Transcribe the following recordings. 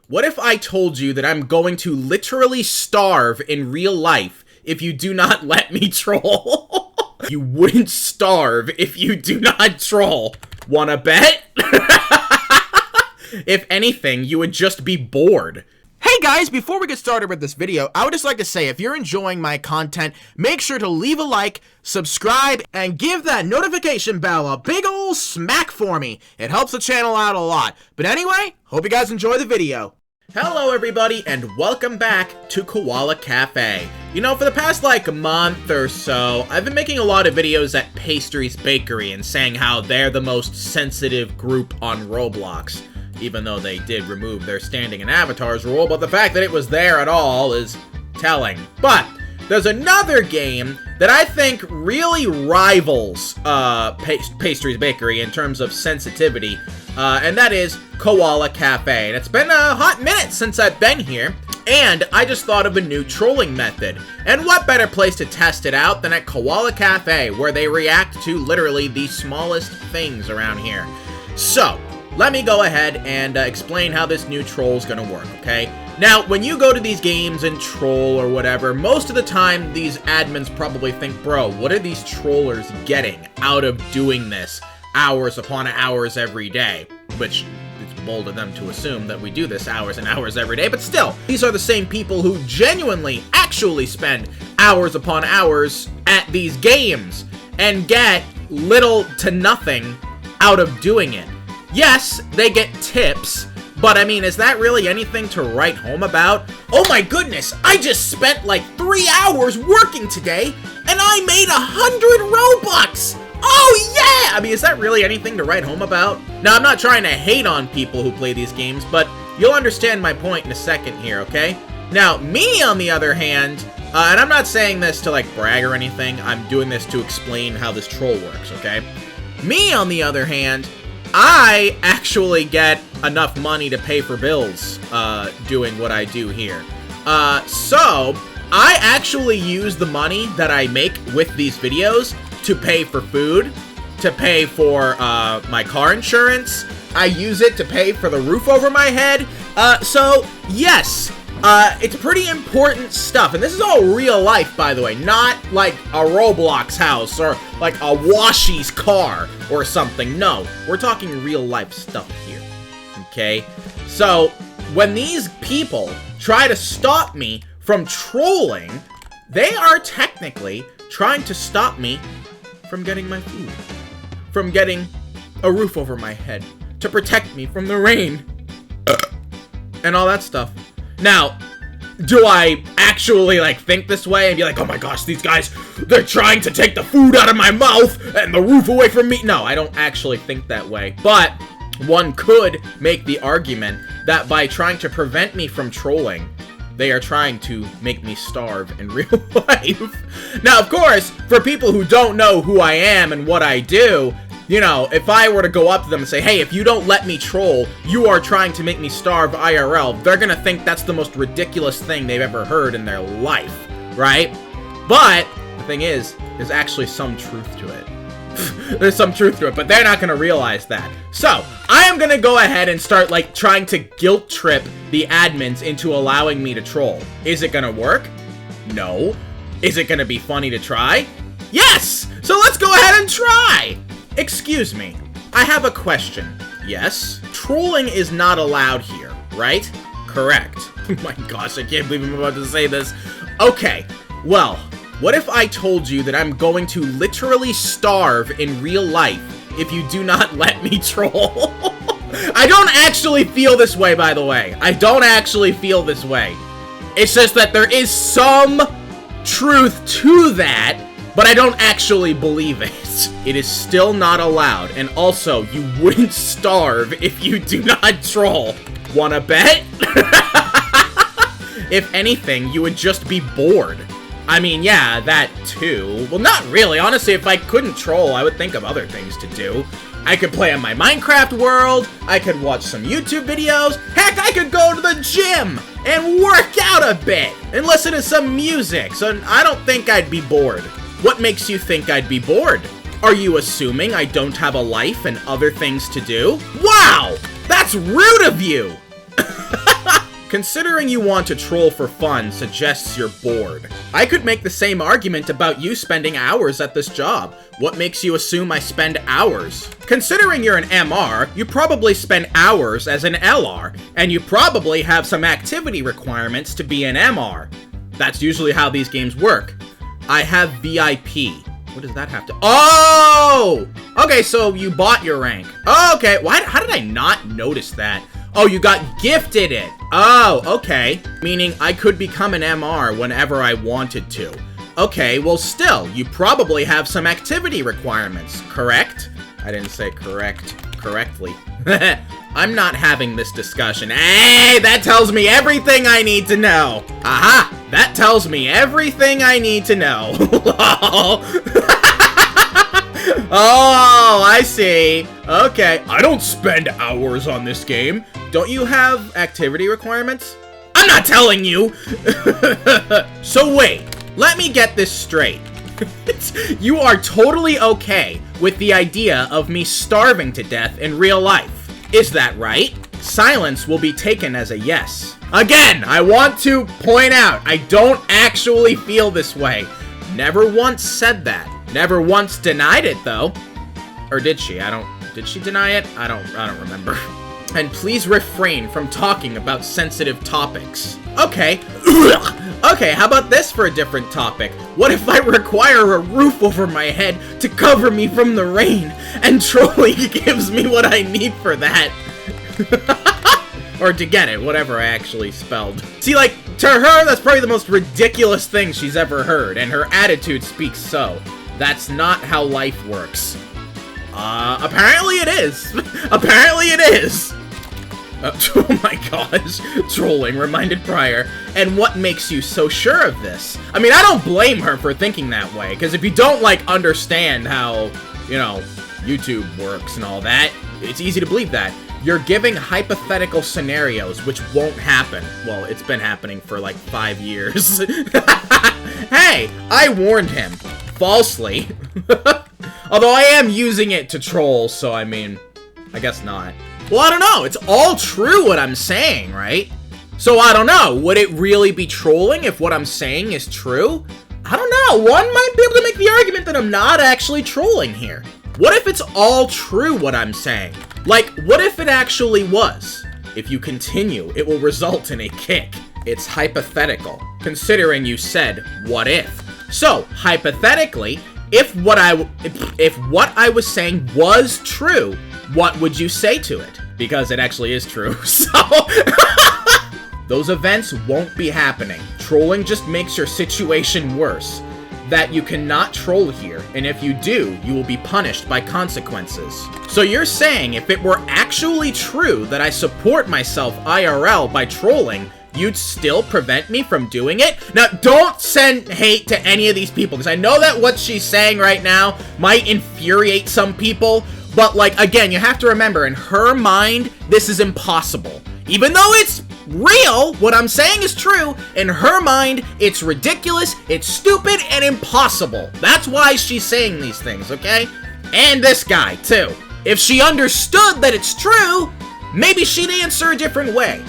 What if I told you that I'm going to literally starve in real life if you do not let me troll? You wouldn't starve if you do not troll. Wanna bet? If anything, you would just be bored. Hey guys, before we get started with this video, I would just like to say if you're enjoying my content, make sure to leave a like, subscribe, and give that notification bell a big ol' smack for me. It helps the channel out a lot. But anyway, hope you guys enjoy the video. Hello everybody, and welcome back to KOALA Cafe. You know, for the past like month or so, I've been making a lot of videos at Pastry's Bakery and saying how they're the most sensitive group on Roblox. Even though they did remove their standing and avatars rule, but the fact that it was there at all is telling. But there's another game that I think really rivals Pastry's Bakery in terms of sensitivity, and that is KOALA Cafe. And it's been a hot minute since I've been here, and I just thought of a new trolling method. And what better place to test it out than at KOALA Cafe, where they react to literally the smallest things around here. So, let me go ahead and explain how this new troll is going to work, okay? Now, when you go to these games and troll or whatever, most of the time these admins probably think, bro, what are these trollers getting out of doing this hours upon hours every day? Which, it's bold of them to assume that we do this hours and hours every day, but still, these are the same people who genuinely, actually spend hours upon hours at these games and get little to nothing out of doing it. Yes, they get tips, but I mean, is that really anything to write home about? Oh my goodness, I just spent like 3 hours working today, and I made 100 Robux! Oh yeah! I mean, is that really anything to write home about? Now, I'm not trying to hate on people who play these games, but you'll understand my point in a second here, okay? Now, me on the other hand, and I'm not saying this to like brag or anything, I'm doing this to explain how this troll works, okay? Me on the other hand, I actually get enough money to pay for bills, doing what I do here. So, I actually use the money that I make with these videos to pay for food, to pay for, my car insurance. I use it to pay for the roof over my head. So, yes, it's pretty important stuff. And this is all real life, by the way, not like a Roblox house or like a Washi's car or something. No, we're talking real life stuff here, okay? So, when these people try to stop me from trolling, they are technically trying to stop me from getting my food, from getting a roof over my head, to protect me from the rain, and all that stuff. Now, do I actually, like, think this way and be like, oh my gosh, these guys, they're trying to take the food out of my mouth and the roof away from me? No, I don't actually think that way. But one could make the argument that by trying to prevent me from trolling, they are trying to make me starve in real life. Now, of course, for people who don't know who I am and what I do, you know, if I were to go up to them and say, hey, if you don't let me troll, you are trying to make me starve IRL, they're gonna think that's the most ridiculous thing they've ever heard in their life, right? But the thing is, there's actually some truth to it. There's some truth to it, but they're not gonna realize that. So, I am gonna go ahead and start, like, trying to guilt trip the admins into allowing me to troll. Is it gonna work? No. Is it gonna be funny to try? Yes! So let's go ahead and try! Excuse me, I have a question. Yes? Trolling is not allowed here, right? Correct. Oh my gosh, I can't believe I'm about to say this. Okay, well, what if I told you that I'm going to literally starve in real life if you do not let me troll? I don't actually feel this way, by the way. I don't actually feel this way. It's just that there is some truth to that, but I don't actually believe it. It is still not allowed, and also, you wouldn't starve if you do not troll. Wanna bet? If anything, you would just be bored. I mean, yeah, that too. Well, not really. Honestly, if I couldn't troll, I would think of other things to do. I could play on my Minecraft world, I could watch some YouTube videos, heck, I could go to the gym and work out a bit and listen to some music, so I don't think I'd be bored. What makes you think I'd be bored? Are you assuming I don't have a life and other things to do? Wow! That's rude of you! Considering you want to troll for fun suggests you're bored. I could make the same argument about you spending hours at this job. What makes you assume I spend hours? Considering you're an MR, you probably spend hours as an LR, and you probably have some activity requirements to be an MR. That's usually how these games work. I have VIP. What does that have to... Oh! Okay, so you bought your rank. Okay, how did I not notice that? Oh, you got gifted it. Oh, okay. Meaning I could become an MR whenever I wanted to. Okay, well still, you probably have some activity requirements, correct? I didn't say correctly. I'm not having this discussion. Hey, that tells me everything I need to know. Aha, that tells me everything I need to know. Oh, I see. Okay, I don't spend hours on this game. Don't you have activity requirements? I'm not telling you! So wait, let me get this straight. You are totally okay with the idea of me starving to death in real life. Is that right? Silence will be taken as a yes. Again, I want to point out, I don't actually feel this way. Never once said that. Never once denied it, though. Or did she? Did she deny it? I don't remember. And please refrain from talking about sensitive topics. Okay. Okay, how about this for a different topic? What if I require a roof over my head to cover me from the rain, and trolling gives me what I need for that? Or to get it, whatever I actually spelled. See, like, to her, that's probably the most ridiculous thing she's ever heard, and her attitude speaks so. That's not how life works. Apparently it is. Apparently it is. Oh my gosh. Trolling reminded prior. And what makes you so sure of this? I mean, I don't blame her for thinking that way, because if you don't, like, understand how, you know, YouTube works and all that, it's easy to believe that. You're giving hypothetical scenarios which won't happen. Well, it's been happening for like 5 years. Hey, I warned him. Falsely. Although I am using it to troll, so I mean, I guess not. Well, I don't know. It's all true what I'm saying, right? So I don't know. Would it really be trolling if what I'm saying is true? I don't know. One might be able to make the argument that I'm not actually trolling here. What if it's all true what I'm saying? Like, what if it actually was? If you continue, it will result in a kick. It's hypothetical, considering you said, what if? So, hypothetically, if what I was saying was true, what would you say to it? Because it actually is true, so... Those events won't be happening. Trolling just makes your situation worse. That you cannot troll here, and if you do, you will be punished by consequences. So you're saying if it were actually true that I support myself IRL by trolling, you'd still prevent me from doing it? Now, don't send hate to any of these people, because I know that what she's saying right now might infuriate some people, but, like, again, you have to remember, in her mind, this is impossible. Even though it's real, what I'm saying is true, in her mind, it's ridiculous, it's stupid, and impossible. That's why she's saying these things, okay? And this guy, too. If she understood that it's true, maybe she'd answer a different way.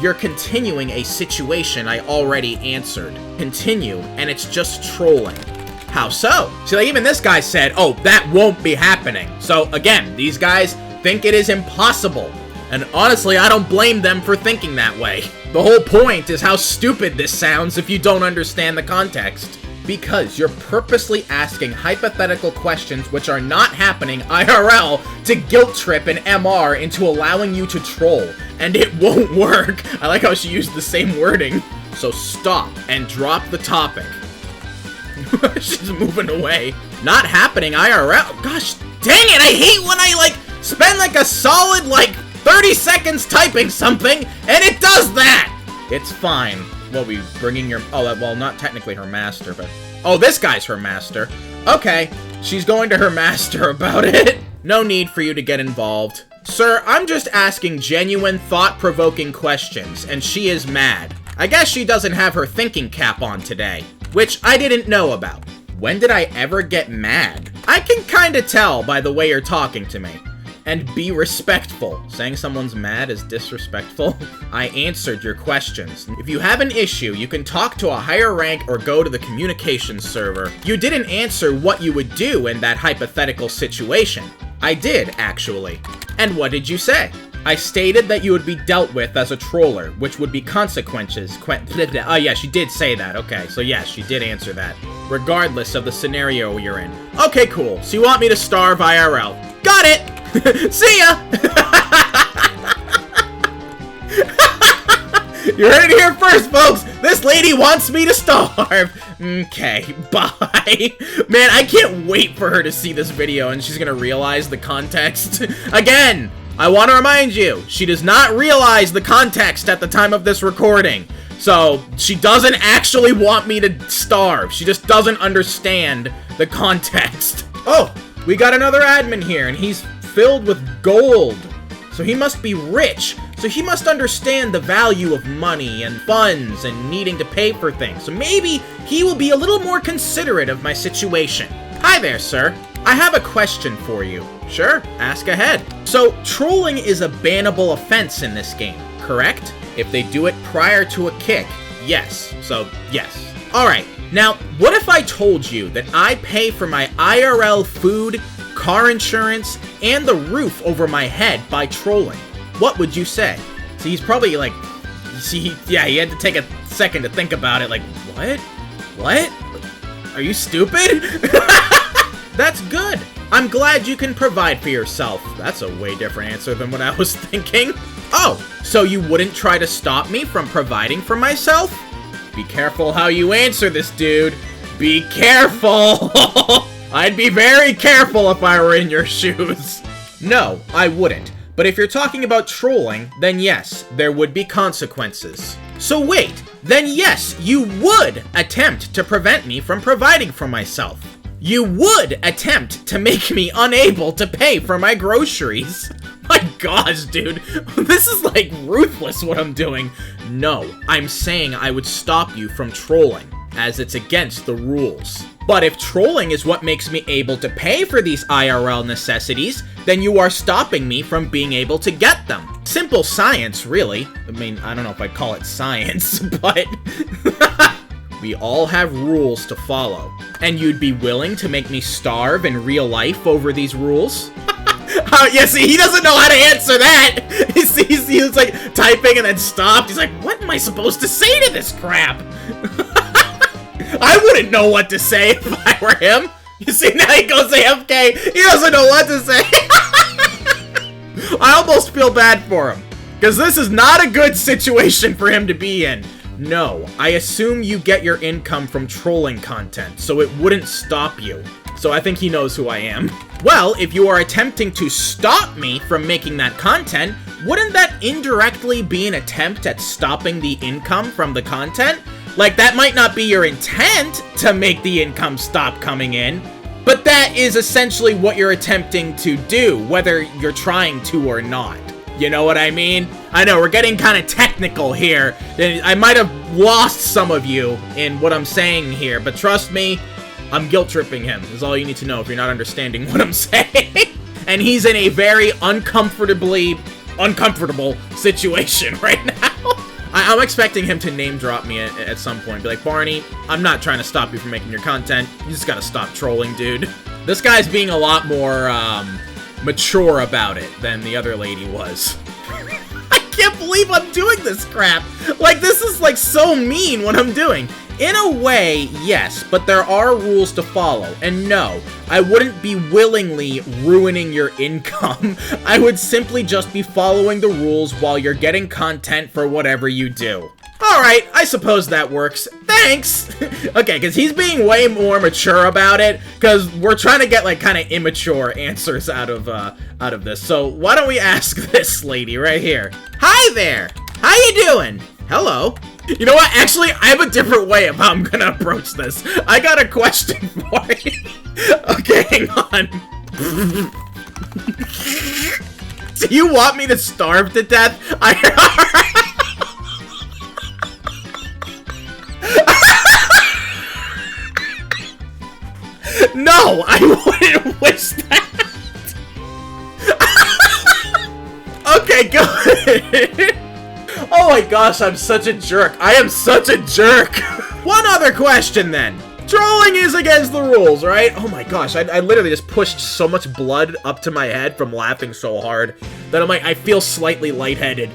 You're continuing a situation I already answered. Continue, and it's just trolling. How so? See, like, even this guy said, oh, that won't be happening. So, again, these guys think it is impossible. And honestly, I don't blame them for thinking that way. The whole point is how stupid this sounds if you don't understand the context. Because you're purposely asking hypothetical questions which are not happening IRL to guilt trip an MR into allowing you to troll. And it won't work. I like how she used the same wording. So stop and drop the topic. She's moving away. Not happening IRL. Gosh dang it, I hate when I, like, spend, like, a solid, like, 30 seconds typing something, and it does that! It's fine. What, we bringing your... Oh, well, not technically her master, but... Oh, this guy's her master. Okay, she's going to her master about it. No need for you to get involved. Sir, I'm just asking genuine, thought-provoking questions, and she is mad. I guess she doesn't have her thinking cap on today, which I didn't know about. When did I ever get mad? I can kinda tell by the way you're talking to me. and be respectful. Saying someone's mad is disrespectful. I answered your questions. If you have an issue, you can talk to a higher rank or go to the communications server. You didn't answer what you would do in that hypothetical situation. I did, actually. And what did you say? I stated that you would be dealt with as a troller, which would be consequences. Oh yeah, she did say that. Okay, so yes, she did answer that. Regardless of the scenario you're in. Okay, cool. So you want me to starve IRL. Got it! See ya! You heard it here first, folks! This lady wants me to starve! Okay, bye. Man, I can't wait for her to see this video and she's gonna realize the context. Again! I want to remind you, she does not realize the context at the time of this recording. So, she doesn't actually want me to starve. She just doesn't understand the context. Oh, we got another admin here, and he's filled with gold. So he must be rich. So he must understand the value of money and funds and needing to pay for things. So maybe he will be a little more considerate of my situation. Hi there, sir. I have a question for you. Sure, ask ahead. So, trolling is a bannable offense in this game, correct? If they do it prior to a kick, yes. So, yes. Alright, now, what if I told you that I pay for my IRL food, car insurance, and the roof over my head by trolling? What would you say? See, he's probably like, he had to take a second to think about it, like, what? What? Are you stupid? That's good. I'm glad you can provide for yourself. That's a way different answer than what I was thinking. Oh, so you wouldn't try to stop me from providing for myself? Be careful how you answer this, dude. Be careful. I'd be very careful if I were in your shoes. No, I wouldn't. But if you're talking about trolling, then yes, there would be consequences. So wait, then yes, you would attempt to prevent me from providing for myself. You would attempt to make me unable to pay for my groceries. My gosh, dude. This is like ruthless what I'm doing. No, I'm saying I would stop you from trolling, as it's against the rules. But if trolling is what makes me able to pay for these IRL necessities, then you are stopping me from being able to get them. Simple science, really. I mean, I don't know if I'd call it science, but... We all have rules to follow. And you'd be willing to make me starve in real life over these rules? Yeah, see, he doesn't know how to answer that! He was like typing and then stopped. He's like, what am I supposed to say to this crap? I wouldn't know what to say if I were him. You see, now he goes AFK. He doesn't know what to say. I almost feel bad for him. Because this is not a good situation for him to be in. No, I assume you get your income from trolling content, so it wouldn't stop you. So I think he knows who I am. Well, if you are attempting to stop me from making that content, wouldn't that indirectly be an attempt at stopping the income from the content? Like, that might not be your intent to make the income stop coming in, but that is essentially what you're attempting to do, whether you're trying to or not. You know what I mean? I know, we're getting kind of technical here. I might have lost some of you in what I'm saying here, but trust me, I'm guilt-tripping him, is all you need to know if you're not understanding what I'm saying. And he's in a very uncomfortable situation right now. I'm expecting him to name drop me at some point. Be like, Barney, I'm not trying to stop you from making your content. You just gotta stop trolling, dude. This guy's being a lot more, mature about it than the other lady was. I can't believe I'm doing this crap. Like, this is, like, so mean what I'm doing. In a way, yes, but there are rules to follow. And no, I wouldn't be willingly ruining your income. I would simply just be following the rules while you're getting content for whatever you do. Alright, I suppose that works. Thanks! Okay, because he's being way more mature about it, because we're trying to get, like, kind of immature answers out of this. So, why don't we ask this lady right here? Hi there! How you doing? Hello. You know what? Actually, I have a different way of how I'm gonna approach this. I got a question for you. Okay, hang on. Do you want me to starve to death? No, I wouldn't wish that. Okay, good. Oh my gosh, I'm such a jerk. I am such a jerk. One other question then. Trolling is against the rules, right? Oh my gosh, I literally just pushed so much blood up to my head from laughing so hard that I'm like, I feel slightly lightheaded.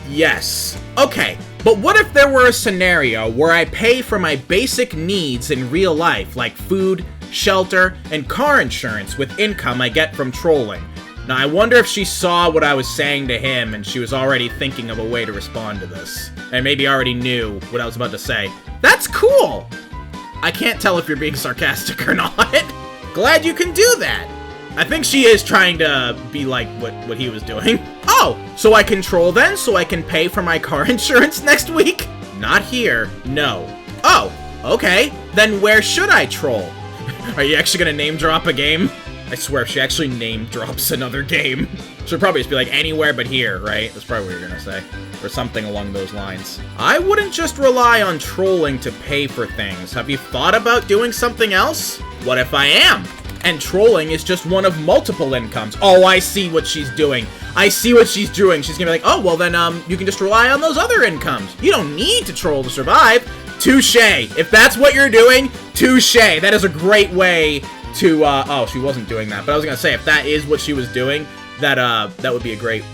Yes. Okay, but what if there were a scenario where I pay for my basic needs in real life, like food, shelter, and car insurance with income I get from trolling? Now, I wonder if she saw what I was saying to him and she was already thinking of a way to respond to this. And maybe already knew what I was about to say. That's cool! I can't tell if you're being sarcastic or not. Glad you can do that. I think she is trying to be like what he was doing. Oh, so I can troll then so I can pay for my car insurance next week? Not here, no. Oh, okay. Then where should I troll? Are you actually gonna name drop a game? I swear, if she actually name drops another game, she'll probably just be like, anywhere but here, right? That's probably what you're gonna say. Or something along those lines. I wouldn't just rely on trolling to pay for things. Have you thought about doing something else? What if I am? And trolling is just one of multiple incomes. Oh, I see what she's doing. I see what she's doing. She's gonna be like, oh, well then, you can just rely on those other incomes. You don't need to troll to survive. Touche. If that's what you're doing, touche. That is a great way to, oh, she wasn't doing that. But I was gonna say, if that is what she was doing, that would be a great,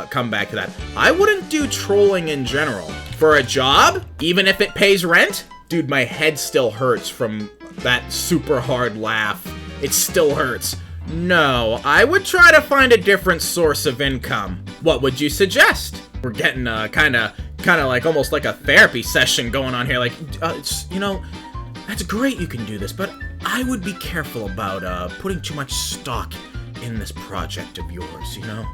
comeback to that. I wouldn't do trolling in general. For a job, even if it pays rent? Dude, my head still hurts from that super hard laugh. It still hurts. No, I would try to find a different source of income. What would you suggest? We're getting, kinda like, almost like a therapy session going on here. Like, you know, that's great you can do this, but I would be careful about, putting too much stock in this project of yours, you know?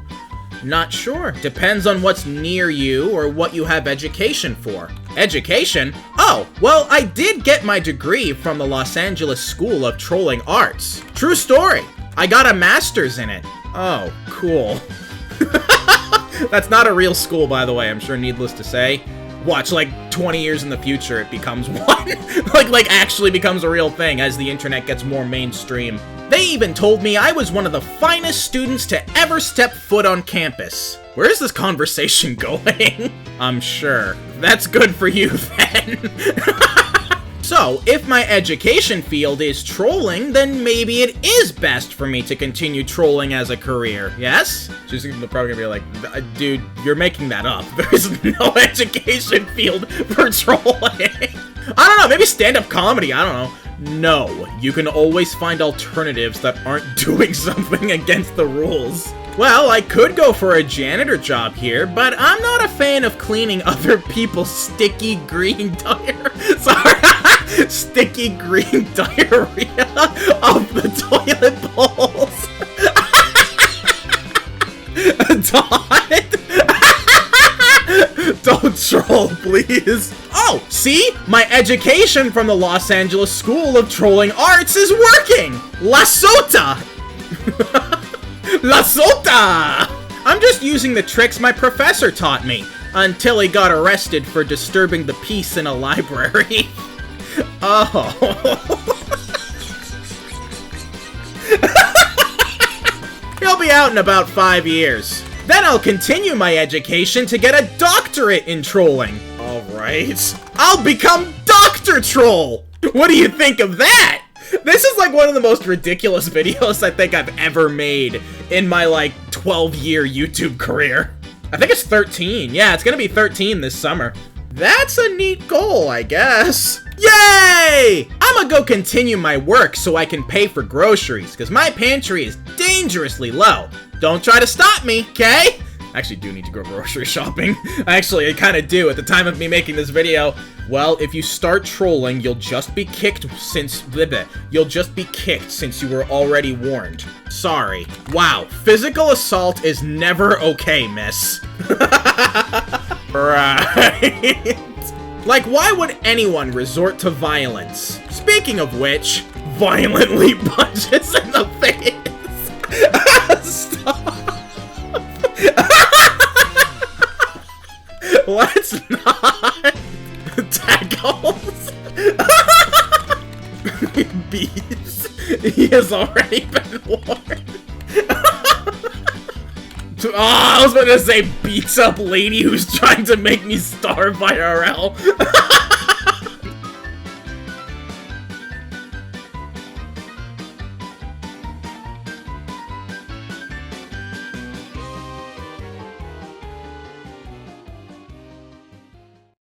Not sure. Depends on what's near you or what you have education for. Education? Oh, well, I did get my degree from the Los Angeles School of Trolling Arts. True story. I got a master's in it. Oh, cool. That's not a real school, by the way, I'm sure needless to say. Watch, like, 20 years in the future, it becomes one. like, actually becomes a real thing as the internet gets more mainstream. They even told me I was one of the finest students to ever step foot on campus. Where is this conversation going? I'm sure. That's good for you, then. So, if my education field is trolling, then maybe it is best for me to continue trolling as a career, yes? She's probably gonna be like, dude, you're making that up. There's no education field for trolling. I don't know, maybe stand-up comedy, I don't know. No, you can always find alternatives that aren't doing something against the rules. Well, I could go for a janitor job here, but I'm not a fan of cleaning other people's sticky green diarrhea. Sorry, sticky green diarrhea of the toilet bowls. Don't troll, please. Oh, see? My education from the Los Angeles School of Trolling Arts is working! La Sota! La Sota! I'm just using the tricks my professor taught me, until he got arrested for disturbing the peace in a library. Oh. He'll be out in about 5 years. Then I'll continue my education to get a doctorate in trolling. Alright. I'll become Dr. Troll! What do you think of that? This is like one of the most ridiculous videos I think I've ever made in my like 12-year YouTube career. I think it's 13. Yeah, it's gonna be 13 this summer. That's a neat goal, I guess. Yay! I'ma go continue my work so I can pay for groceries, because my pantry is dangerously low. Don't try to stop me, okay? I actually do need to go grocery shopping. I kind of do at the time of me making this video. Well, if you start trolling, you'll just be kicked since... You'll just be kicked since you were already warned. Sorry. Wow, physical assault is never okay, miss. Right. Like, why would anyone resort to violence? Speaking of which, violently punches in the face. Stop. Let's not. Tackles. Bees. He has already been warned. I was about to say beats up lady who's trying to make me starve IRL.